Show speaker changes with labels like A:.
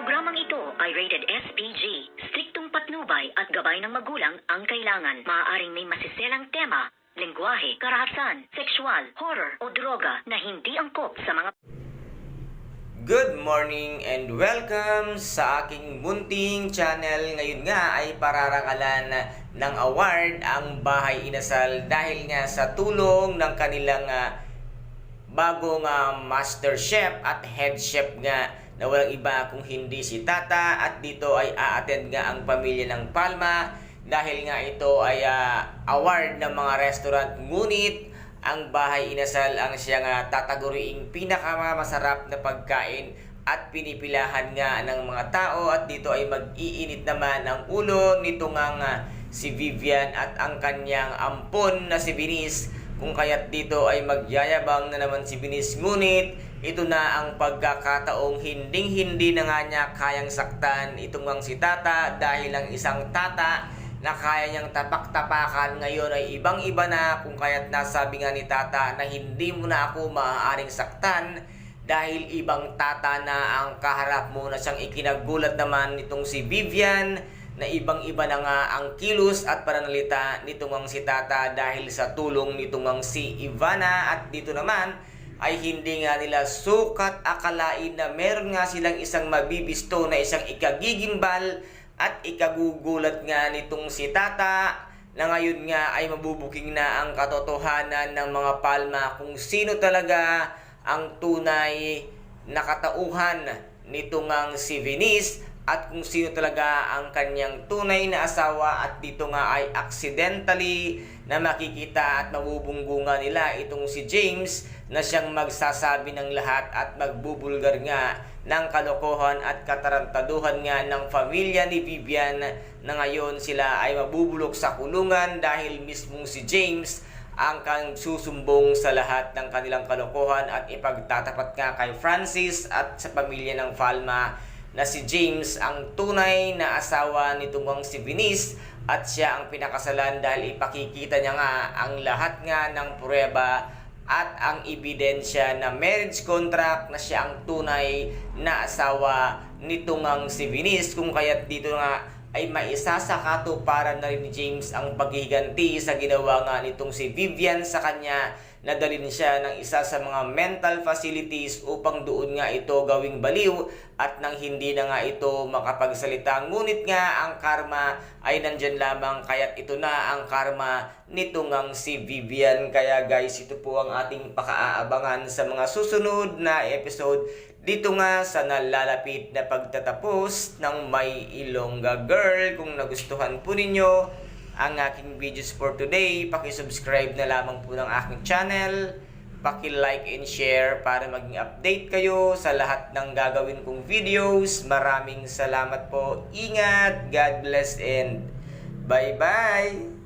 A: Programang ito ay rated SPG. Striktong patnubay at gabay ng magulang ang kailangan. Maaaring may masiselang tema, lengguwahe, karahasan, sexual, horror o droga na hindi angkop sa mga...
B: Good morning and welcome sa aking munting channel. Ngayon nga ay pararangalan ng award ang Bahay Inasal dahil nga sa tulong ng kanilang bagong master chef at head chef nga na walang iba kung hindi si Tata, at dito ay a-attend nga ang pamilya ng Palma dahil nga ito ay award ng mga restaurant, ngunit ang Bahay Inasal ang siyang tataguriing pinakamasarap na pagkain at pinipilahan nga ng mga tao, at dito ay mag-iinit naman ang ulo nito nga si Vivian at ang kanyang ampon na si Binis, kung kaya't dito ay magyayabang na naman si Binis, ngunit ito na ang pagkakataong hinding-hindi na nga niya kayang saktan itong ang si Tata, dahil ang isang Tata na kaya niyang tapak-tapakan ngayon ay ibang-iba na, kung kaya't nasabi nga ni Tata na hindi mo na ako maaaring saktan dahil ibang Tata na ang kaharap mo, na siyang ikinagulat naman nitong si Vivian na ibang-iba na nga ang kilos at pananalita nitong ang si Tata dahil sa tulong nitong ang si Ivana. At dito naman ay hindi nga nila sukat akalain na meron nga silang isang mabibisto na isang ikagigimbal at ikagugulat nga nitong si Tata, na ngayon nga ay mabubuking na ang katotohanan ng mga Palma kung sino talaga ang tunay na katauhan nitong ang si Venice at kung sino talaga ang kanyang tunay na asawa. At dito nga ay accidentally na makikita at mabubunggungan nila itong si James na siyang magsasabi ng lahat at magbubulgar nga ng kalokohan at katarantaduhan nga ng pamilya ni Vivian, na ngayon sila ay mabubulok sa kulungan dahil mismong si James ang susumbong sa lahat ng kanilang kalokohan at ipagtatapat nga kay Francis at sa pamilya ng Palma na si James ang tunay na asawa nitong si Venice, at siya ang pinakasalan dahil ipakikita niya nga ang lahat nga ng pruweba at ang ebidensya na marriage contract na siya ang tunay na asawa nitong si Venice, kung kaya't dito nga ay maisasakatuparan na rin ni James ang paghihiganti sa ginawa nga nitong si Vivian sa kanya, na dalhin siya ng isa sa mga mental facilities upang doon nga ito gawing baliw at nang hindi na nga ito makapagsalita. Ngunit nga ang karma ay nandyan lamang, kaya't ito na ang karma nitong si Vivian. Kaya guys, ito po ang ating pakaabangan sa mga susunod na episode dito nga sa nalalapit na pagtatapos ng My Ilongga Girl. Kung nagustuhan po ninyo ang aking videos for today, paki-subscribe na lamang po ng aking channel, paki-like and share para maging update kayo sa lahat ng gagawin kong videos. Maraming salamat po. Ingat, God bless, and bye-bye!